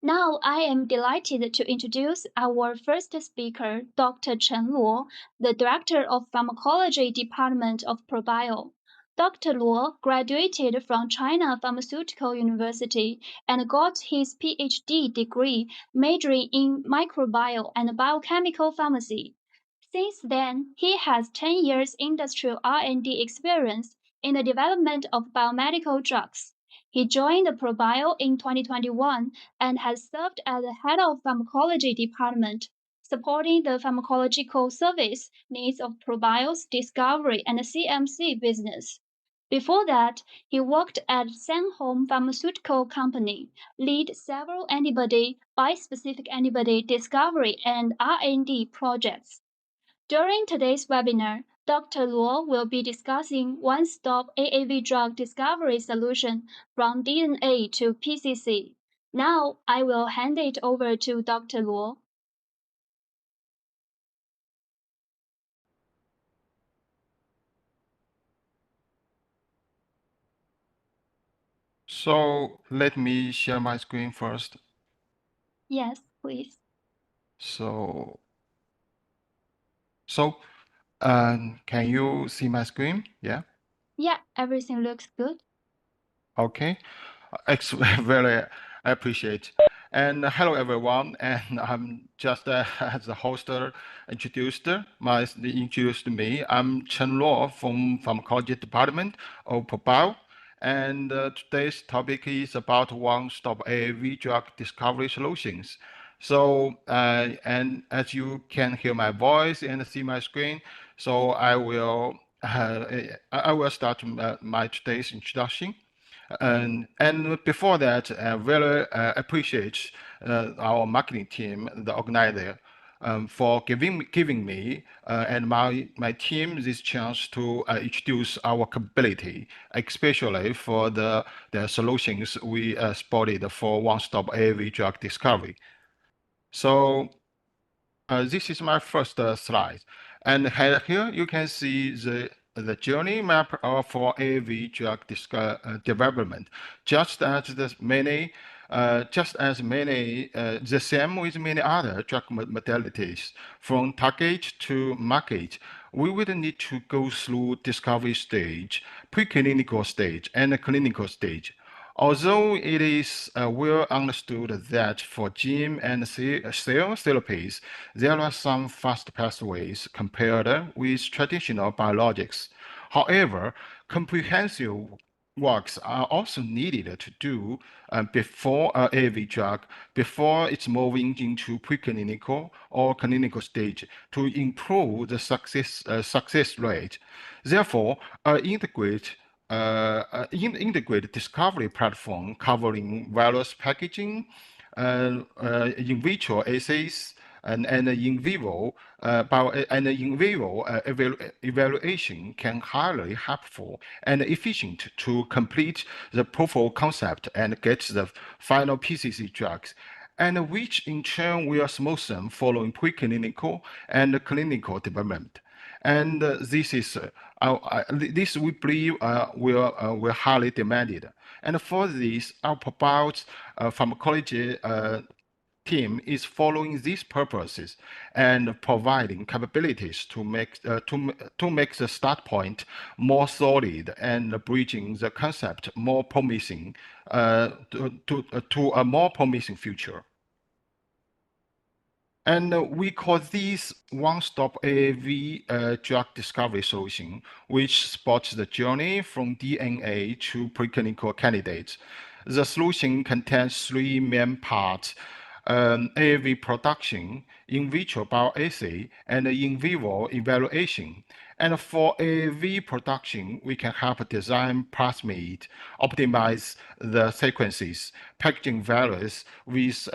Now I am delighted to introduce our first speaker, Dr. Chen Luo, the Director of Pharmacology Department of ProBio. Dr. Luo graduated from China Pharmaceutical University and got his PhD degree majoring in microbiome and biochemical pharmacy. Since then, he has 10 years industrial R&D experience in the development of biomedical drugs. He joined ProBio in 2021 and has served as the head of pharmacology department, supporting the pharmacological service needs of ProBio's discovery and CMC business. Before that, he worked at Sanhome Pharmaceutical Company, lead several antibody, bispecific antibody discovery and R&D projects. During today's webinar, Dr. Luo will be discussing one-stop AAV drug discovery solution from DNA to PCC. Now I will hand it over to Dr. Luo. So let me share my screen first. Yes, please. So can you see my screen? Yeah. Yeah, everything looks good. Okay. Very appreciate. And hello everyone. And I'm just as the host introduced me. I'm Chen Luo from Pharmacology Department of ProBio. And today's topic is about one-stop AAV drug discovery solutions. So, and as you can hear my voice and see my screen, so I will start my today's introduction. And before that, I really appreciate our marketing team, the organizer, for giving me and my team this chance to introduce our capability, especially for the solutions we spotted for one-stop AAV drug discovery. So this is my first slide. And here you can see the journey map for AAV drug development. Just as many, the same with many other drug modalities, from target to market, we will need to go through discovery stage, preclinical stage, and clinical stage. Although it is well understood that for gene and cell therapies, there are some fast pathways compared with traditional biologics. However, comprehensive works are also needed to do before AAV drug, before it's moving into preclinical or clinical stage to improve the success rate. Therefore, integrated discovery platform covering various packaging, in vitro assays, and in vivo evaluation can highly helpful and efficient to complete the proof of concept and get the final PCC drugs, and which in turn will smoothen following preclinical and clinical development. And this we believe will highly demanded. And for this, our proposed pharmacology team is following these purposes and providing capabilities to make the start point more solid and bridging the concept more promising to a more promising future. And we call this one-stop AAV drug discovery solution, which spots the journey from DNA to preclinical candidates. The solution contains three main parts: AAV production, in vitro bioassay, and in vivo evaluation. And for AAV production, we can help design plasmid, optimize the sequences, packaging values with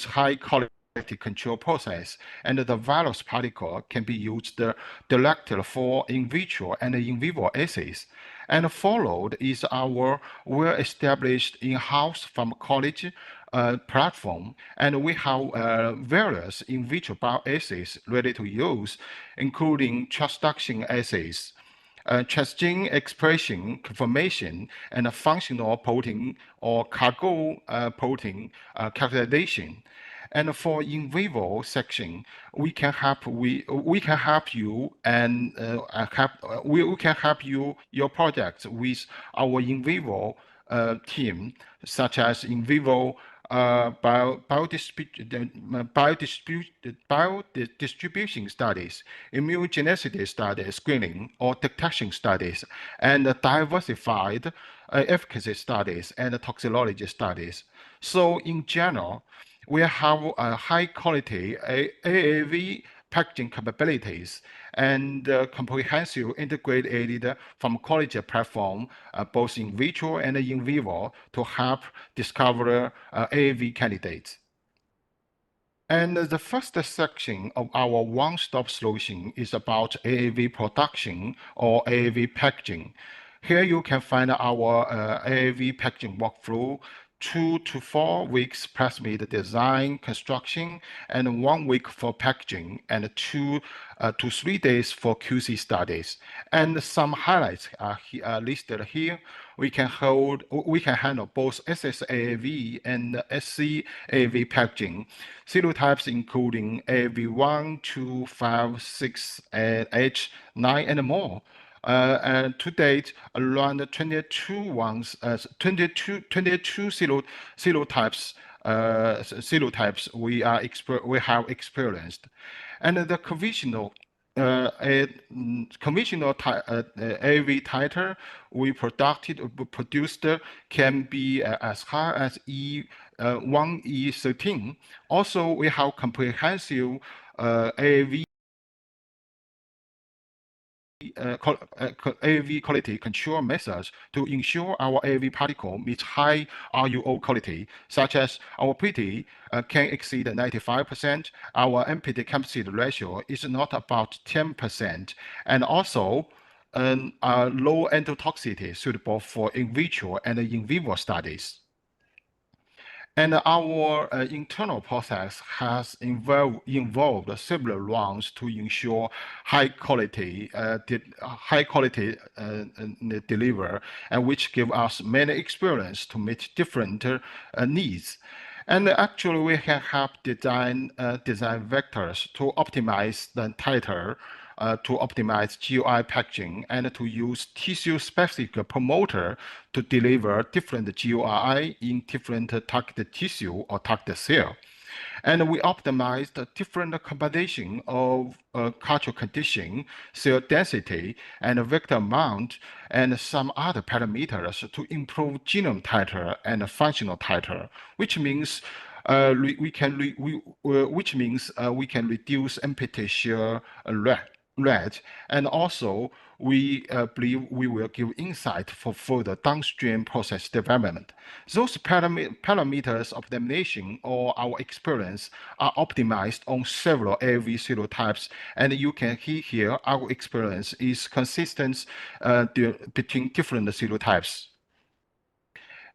high quality control process, and the virus particle can be used directly for in vitro and in vivo assays. And followed is our well-established in-house pharmacology platform, and we have various in vitro bioassays ready to use, including transduction assays, transgene expression confirmation, and functional protein or cargo protein characterization. And for in vivo section, we can help you and we can help you your project with our in vivo team, such as in vivo biodistribution studies, immunogenicity studies, screening or detection studies, and diversified efficacy studies and toxicology studies. So in general, we have high quality AAV packaging capabilities and comprehensive integrated pharmacology platform, both in vitro and in vivo, to help discover AAV candidates. And the first section of our one-stop solution is about AAV production or AAV packaging. Here you can find our AAV packaging workflow, 2 to 4 weeks plasmid design, construction, and 1 week for packaging, and 2 to 3 days for QC studies. And some highlights are listed here. We can handle both SSAAV and SCAAV packaging. Serotypes including AAV1, 2, 5, 6, 8, 9, and more. And to date, around 22 serotypes we have experienced, and the conventional AAV titer we produced can be as high as 1E13. Also, we have comprehensive AAV AAV quality control methods to ensure our AAV particle meets high RUO quality, such as our purity can exceed 95%, our MPD capsid ratio is not about 10%, and also low endotoxicity suitable for in vitro and in vivo studies. And our internal process has involved several rounds to ensure high quality deliver, and which give us many experience to meet different needs. And actually, we can help design vectors to optimize the titer, to optimize GUI packaging, and to use tissue-specific promoter to deliver different GUI in different target tissue or target cell. And we optimized a different combination of culture condition, cell density, and vector amount, and some other parameters to improve genome titer and functional titer, which means we can reduce empty share rate, and also we believe we will give insight for further downstream process development. Those parameters of examination or our experience are optimized on several AAV serotypes, and you can see here our experience is consistent between different serotypes.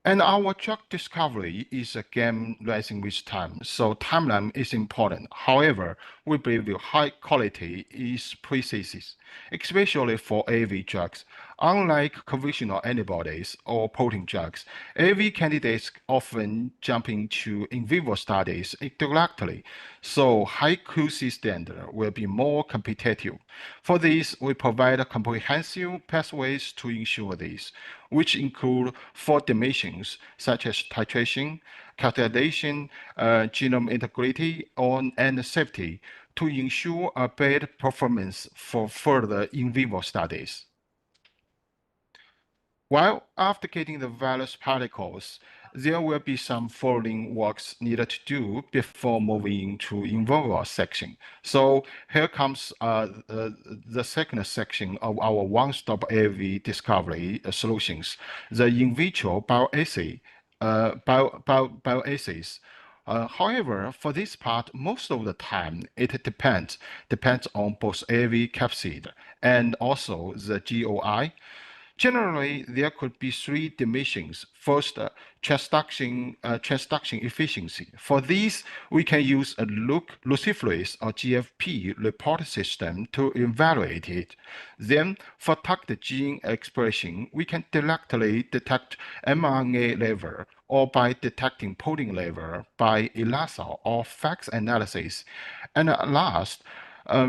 And our drug discovery is again rising with time, so timeline is important. However, we believe the high quality is precise, especially for AAV drugs. Unlike conventional antibodies or protein drugs, AAV candidates often jump into in vivo studies directly, so high QC standard will be more competitive. For this, we provide comprehensive pathways to ensure this, which include 4 dimensions such as titration, characterization, genome integrity, and safety to ensure a better performance for further in vivo studies. While after getting the various particles, there will be some following works needed to do before moving to in vivo section. So here comes the second section of our one-stop AAV discovery solutions, the in vitro bioassays. However, for this part, most of the time it depends on both AAV capsid and also the GOI. Generally, there could be three dimensions. First, transduction efficiency. For these, we can use a luciferase or GFP report system to evaluate it. Then, for target gene expression, we can directly detect mRNA level or by detecting protein level by ELISA or FACS analysis. And last,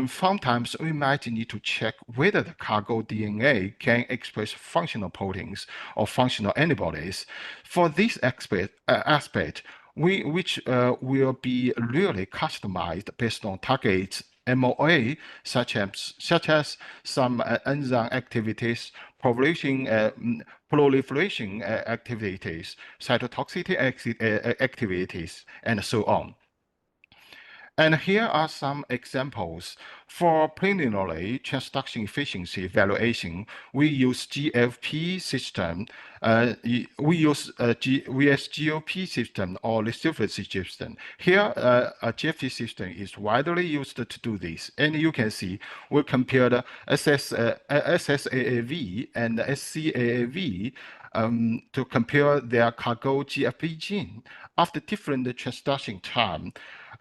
sometimes we might need to check whether the cargo DNA can express functional proteins or functional antibodies. For this aspect which will be really customized based on targets MOA, such as some enzyme activities, proliferation activities, cytotoxicity activities, and so on. And here are some examples. For preliminary transduction efficiency evaluation, we use GFP system. We use GOP system or luciferase system. Here, a GFP system is widely used to do this. And you can see we compared SSAAV and SCAAV to compare their cargo GFP gene after different transduction time.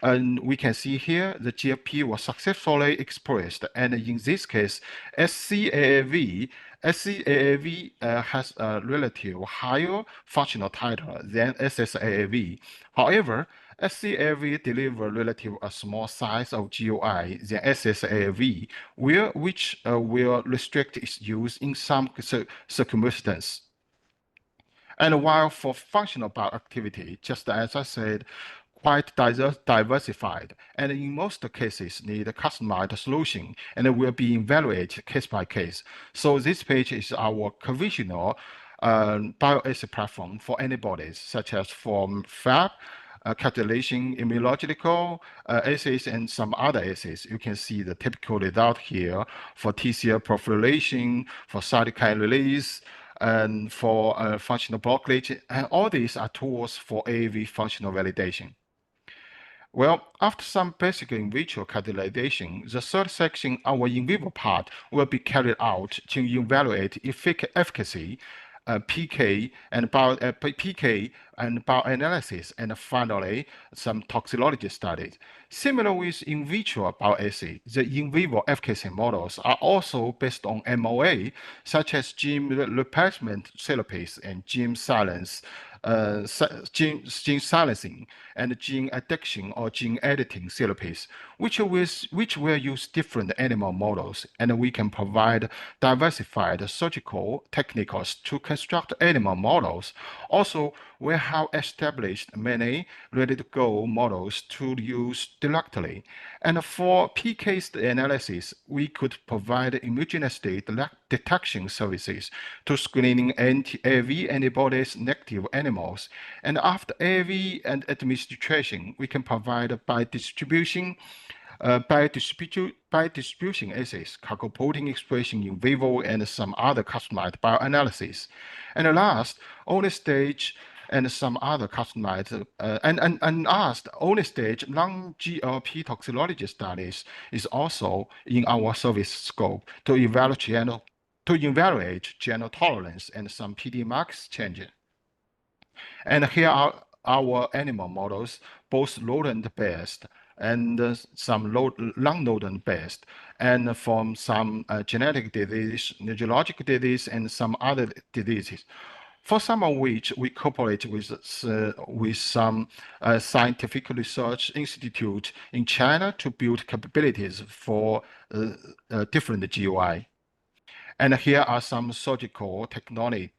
And we can see here the GFP was successfully expressed. And in this case, SCAAV has a relative higher functional titer than SSAAV. However, SCAAV deliver relative a small size of GOI than SSAAV, which will restrict its use in some circumstances. And while for functional bioactivity, just as I said, quite diversified, and in most cases need a customized solution, and it will be evaluated case by case. So this page is our conventional bioassay platform for antibodies, such as for FAB, calculation, immunological assays, and some other assays. You can see the typical result here for TCR proliferation, for cytokine release, and for functional blockage. And all these are tools for AAV functional validation. Well, after some basic in vitro characterization, the third section, our in vivo part, will be carried out to evaluate efficacy, PK and bioanalysis, and finally some toxicology studies. Similar with in vitro bioassay, the in vivo efficacy models are also based on MOA, such as gene replacement therapies and gene silencing and gene addiction or gene editing therapies, which will use different animal models, and we can provide diversified surgical techniques to construct animal models. Also, we have established many ready-to-go models to use directly. And for PK analysis, we could provide immunogenicity detection services to screening anti-AAV antibodies negative animals. And after AAV and administration, we can provide by distribution assays, cargo protein expression in vivo, and some other customized bioanalysis. And last, early stage and some other customized and last, early stage non-GLP toxicology studies is also in our service scope to evaluate general tolerance and some PD max changes. And here are our animal models, both rodent-based and some non-rodent-based, and from some genetic disease, neurologic disease, and some other diseases. For some of which we cooperate with some scientific research institute in China to build capabilities for different GUI. And here are some surgical techniques.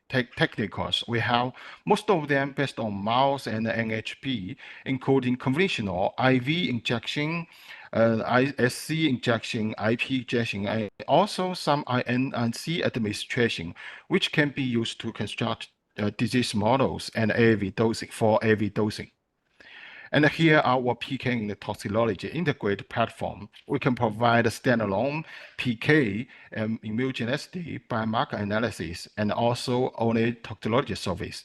We have most of them based on mouse and NHP, including conventional IV injection, ISC injection, IP injection, and also some INC administration, which can be used to construct disease models and AAV dosing for AAV dosing. And here our PK and toxicology integrated platform. We can provide a standalone PK and immunogenicity biomarker analysis and also only toxicology service.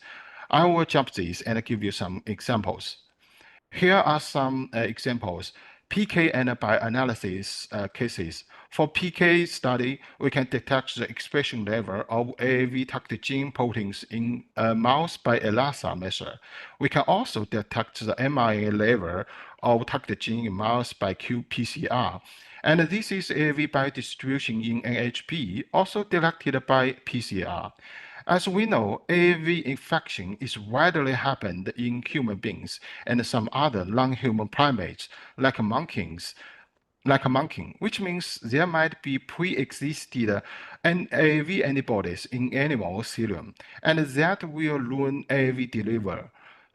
I will jump this and give you some examples. Here are some examples. PK and bioanalysis cases. For PK study, we can detect the expression level of AAV-targeted gene proteins in mouse by ELISA method. We can also detect the mRNA level of targeted gene in mouse by qPCR. And this is AAV biodistribution in NHP, also detected by PCR. As we know, AAV infection is widely happened in human beings and some other non-human primates, like monkeys, which means there might be pre-existed AAV antibodies in animal serum, and that will ruin AAV delivery.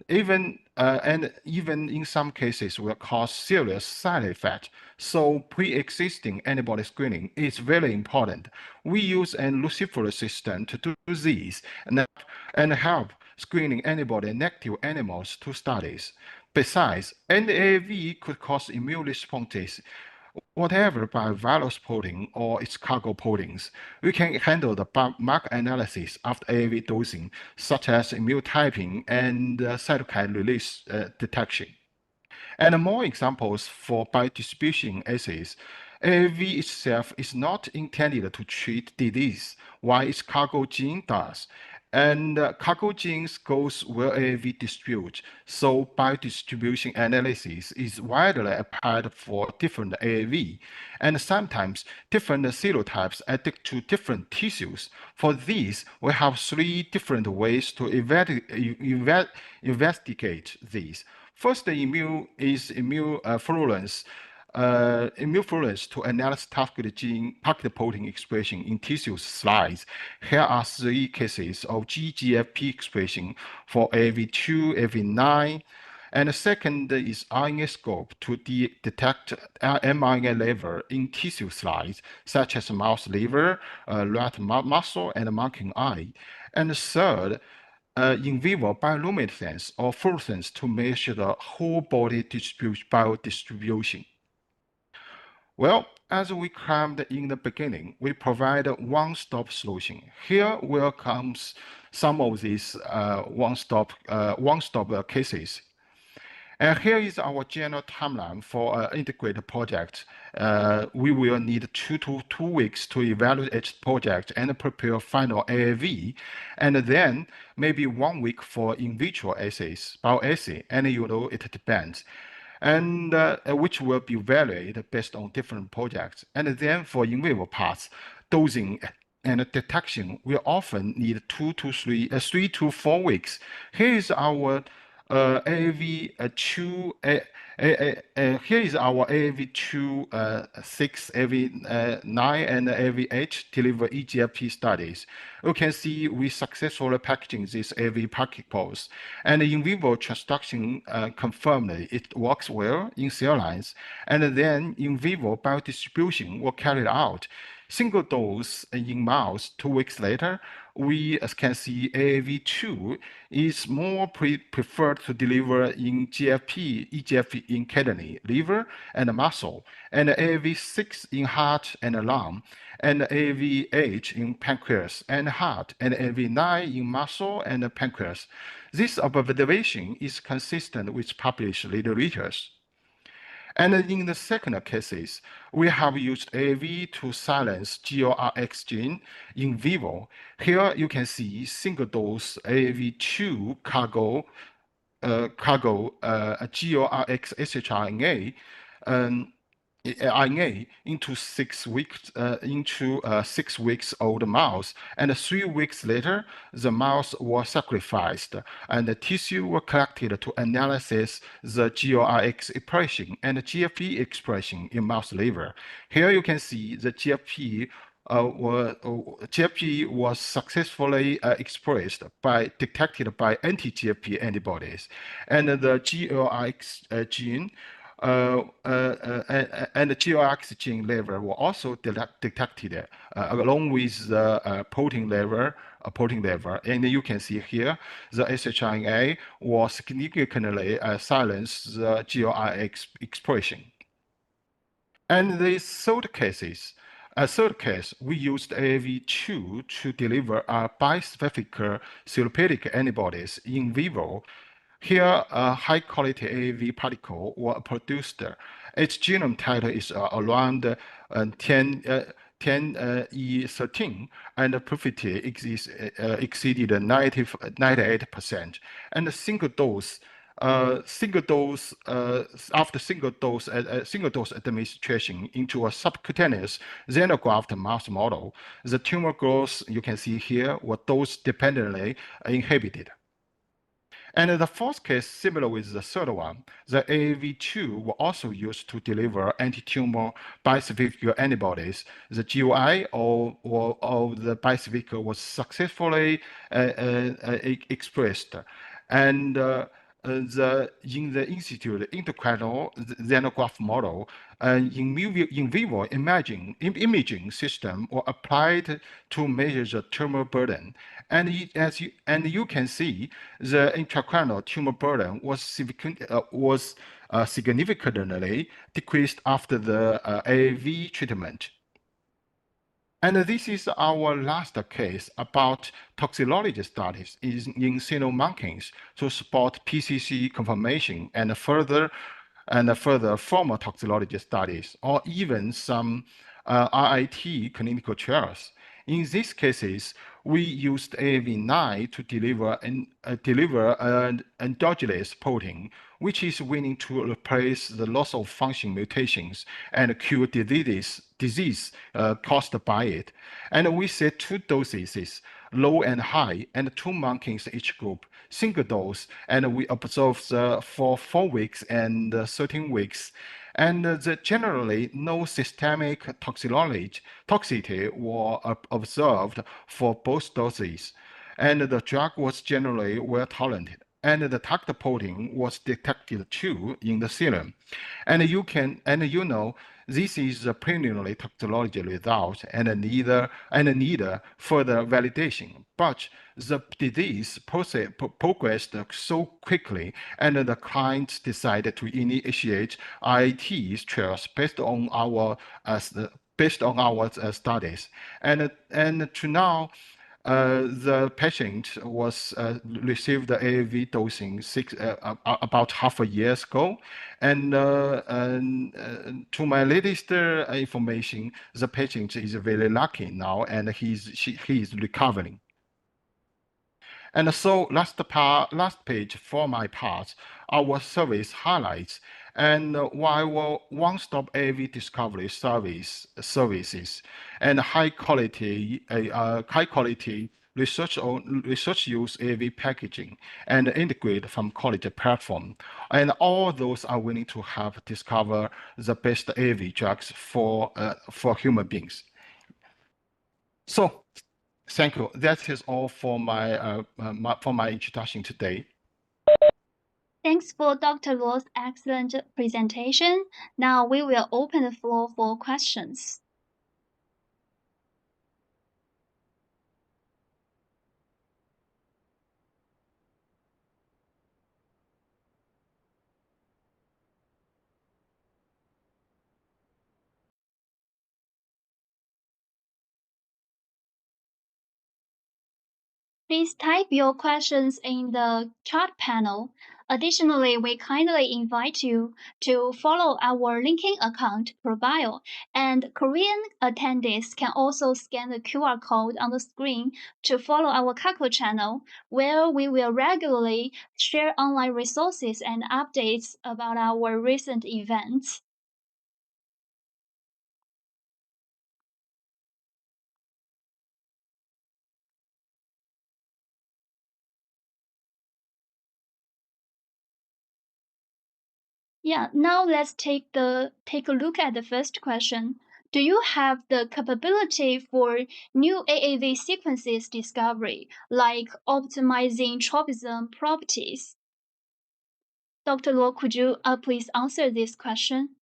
Even in some cases will cause serious side effects. So pre-existing antibody screening is very important. We use a luciferase system to do this and help screening antibody negative animals to studies. Besides, NAV could cause immune responses whatever by virus protein or its cargo proteins. We can handle the mark analysis after AAV dosing, such as immune typing and cytokine release detection. And more examples for biodistribution assays. AAV itself is not intended to treat disease, while its cargo gene does. And cargo genes goes where AAV distributes, so biodistribution analysis is widely applied for different AAV, and sometimes different serotypes addict to different tissues. For these, we have three different ways to investigate these. First, the immune fluorescence to analyze targeted protein expression in tissue slides. Here are three cases of GGFP expression for AAV2, AAV9. And the second is RNA scope to detect mRNA level in tissue slides, such as mouse liver, rat muscle, and monkey eye. And third, in vivo bioluminescence or fluorescence to measure the whole body biodistribution. Well, as we claimed in the beginning, we provide a one-stop solution. Here will comes some of these one-stop cases. And here is our general timeline for an integrated project. We will need 2 weeks to evaluate each project and prepare final AAV, and then maybe 1 week for in vitro assays, bioassay, and it depends. And which will be evaluated based on different projects. And then for in vivo parts, dosing and detection will often need 3 to 4 weeks. Here is our AAV2, here is our AAV2 6, AAV9, and AAV8 deliver EGFP studies. You can see we successfully packaging these AAV particles, and in vivo transduction confirmed it works well in cell lines, and then in vivo biodistribution was carried out. Single dose in mouse 2 weeks later, we can see AAV2 is more preferred to deliver in EGFP in kidney, liver, and muscle, and AAV6 in heart and lung, and AAV8 in pancreas and heart, and AAV9 in muscle and pancreas. This observation is consistent with published literature. And in the second cases, we have used AAV to silence GORX gene in vivo. Here you can see single dose AAV2 cargo GORX shRNA RNA into 6 weeks old mouse, and 3 weeks later the mouse was sacrificed and the tissue was collected to analyze the GORX expression and GFP expression in mouse liver. Here you can see the GFP was successfully detected by anti-GFP antibodies, and the GORX gene and the GORX gene level were also detected along with the protein level. And you can see here the shRNA was significantly silenced the GORX expression. And the third case, we used AAV2 to deliver bispecific therapeutic antibodies in vivo. Here, high-quality AAV particle were produced, Its genome title is around 10E13, and the profitability exceeded 98%. And the after single dose administration into a subcutaneous xenograft mouse model, the tumor growth you can see here was dose dependently inhibited. And the fourth case, similar with the third one, the AAV2 were also used to deliver anti-tumor bispecific antibodies. The GUI of the bispecific was successfully expressed. And in the institute intracranial xenograft model, in vivo imaging system were applied to measure the tumor burden. And you can see, the intracranial tumor burden was significantly decreased after the AAV treatment. And this is our last case about toxicology studies in cyno monkeys to support PCC confirmation and further formal toxicology studies, or even some RIT clinical trials. In these cases, we used AAV9 to deliver an endogenous protein, which is willing to replace the loss of function mutations and cure disease caused by it. And we set 2 doses, low and high, and 2 monkeys each group, single dose, and we observed for 4 weeks and 13 weeks. And generally, no systemic toxicity were observed for both doses. And the drug was generally well tolerated. And the target protein was detected too in the serum. And this is a preliminary toxicology result and need further validation. But the disease progressed so quickly, and the clients decided to initiate IIT trials based on our studies. And to now, the patient was received the AAV dosing about half a year ago, and to my latest information, the patient is very lucky now, and he is recovering. And so last page for my part, our service highlights. And while one-stop AAV discovery services and high quality research use AAV packaging and integrate from quality platform, and all those are willing to help discover the best AAV drugs for human beings. So thank you. That is all for my introduction today. Thanks for Dr. Luo's excellent presentation. Now we will open the floor for questions. Please type your questions in the chat panel. Additionally, we kindly invite you to follow our LinkedIn account profile, and Korean attendees can also scan the QR code on the screen to follow our Kakao channel, where we will regularly share online resources and updates about our recent events. Yeah, now let's take a look at the first question. Do you have the capability for new AAV sequences discovery, like optimizing tropism properties? Dr. Luo, could you please answer this question?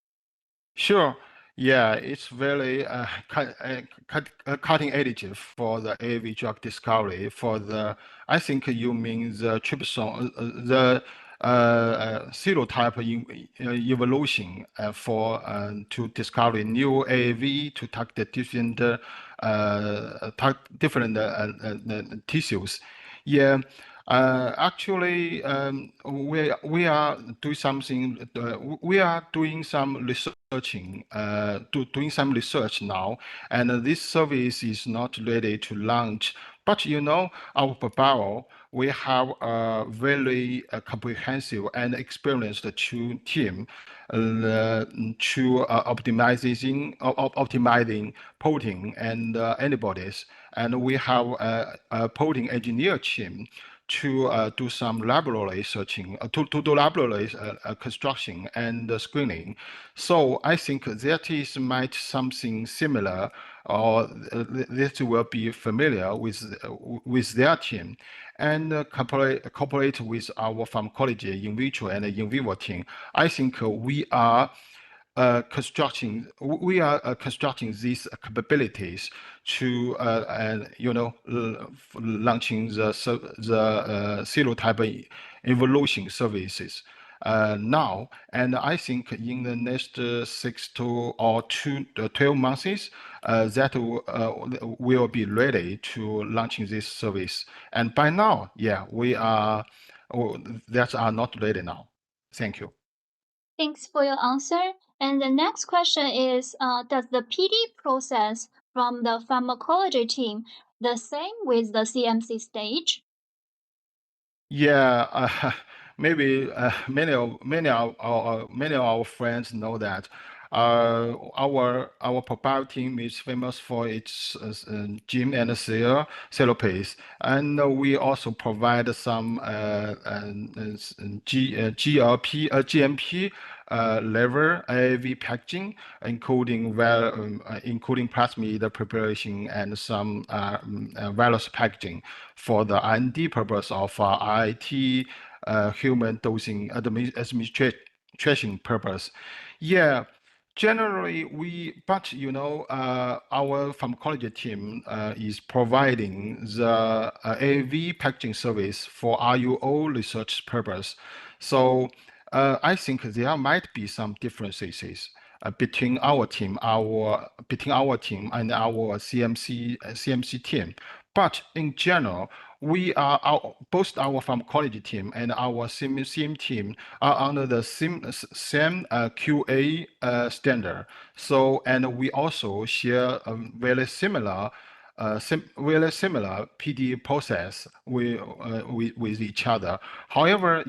Sure. Yeah, it's very cutting edge for the AAV drug discovery. I think you mean the tryptophan, the serotype evolution to discover new AAV to target different tissues. Yeah. Actually, we are doing something. We are doing some researching, doing some research now, and this service is not ready to launch. But our Babao, we have a very comprehensive and experienced team to optimizing protein and antibodies, and we have a protein engineer team to do some laboratory searching, to do laboratory construction and screening. So I think that is might something similar, or that will be familiar with their team, and cooperate with our pharmacology in vitro and in vivo team. I think we are constructing these capabilities to launching the serotype evolution services now. And I think in the next 12 months, that will be ready to launching this service. And by now, yeah, we are, that are not ready now. Thank you. Thanks for your answer. And the next question is, does the PD process from the pharmacology team the same with the CMC stage? Yeah, maybe many of our friends know that our Popeye team is famous for its gene and cell paste, and we also provide some GMP level AAV packaging, including plasmid preparation and some virus packaging for the R&D purpose of IT human dosing administration purpose. Yeah, generally but our pharmacology team is providing the AAV packaging service for RUO research purpose. So I think there might be some differences between our team, and our CMC team. But in general, both our pharmacology team and our CM team are under the same QA standard. So, and we also share a very similar PD process with each other. However,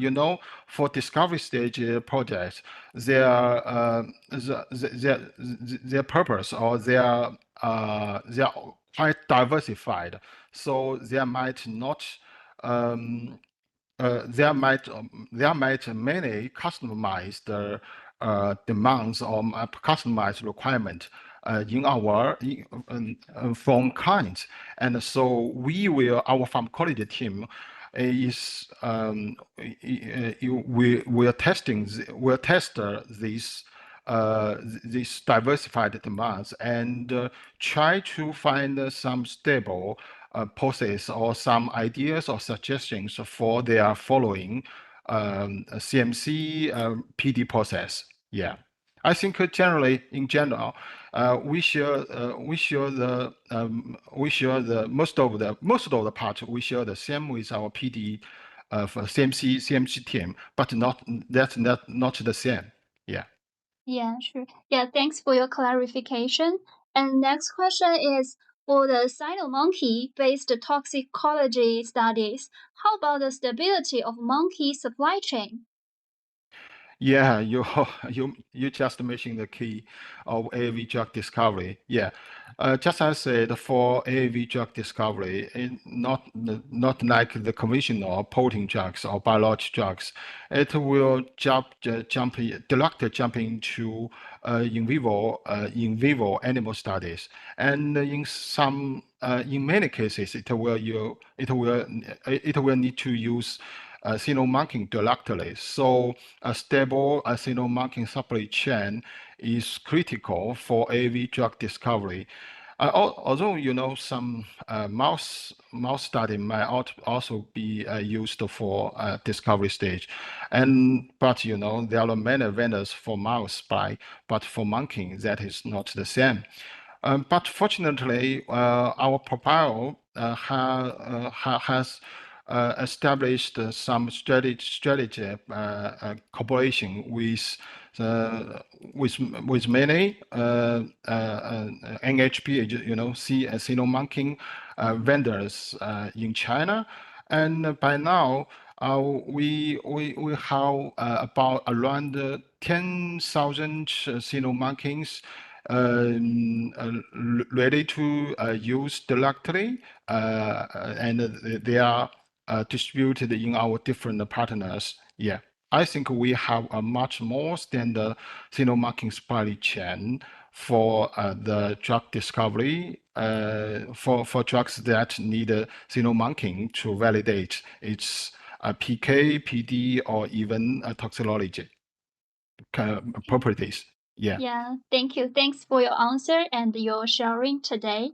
for discovery stage projects, their purpose or they are quite diversified. So there might many customize the demands or customized requirement from clients, and so our pharmacology team is we'll test these diversified demands and try to find some stable process or some ideas or suggestions for their following CMC PD process. Yeah. I think in general, most of the part we share the same with our PD for CMC team, but that's not the same. Yeah. Yeah, sure. Yeah, thanks for your clarification. And next question is, for the cynomonkey-based toxicology studies, how about the stability of monkey supply chain? Yeah, you just mentioned the key of AAV drug discovery. Yeah, just as I said, for AAV drug discovery, not like the conventional protein drugs or biologic drugs, it will directly jump into in vivo animal studies, and in many cases, it will need to use signal marking directly. So a stable signal marking supply chain is critical for AAV drug discovery. Although some mouse study might also be used for discovery stage, but there are many vendors for mouse but for monkey that is not the same. But fortunately, our profile has established some strategy cooperation with many NHP, cynomolking vendors in China, and by now we have about around 10,000 cynomonkings ready to use directly, and they are distributed in our different partners. Yeah, I think we have a much more standard cynomarking supply chain for the drug discovery, for drugs that need cynomarking to validate its PK, PD, or even toxicology properties. Yeah. Yeah, thank you. Thanks for your answer and your sharing today.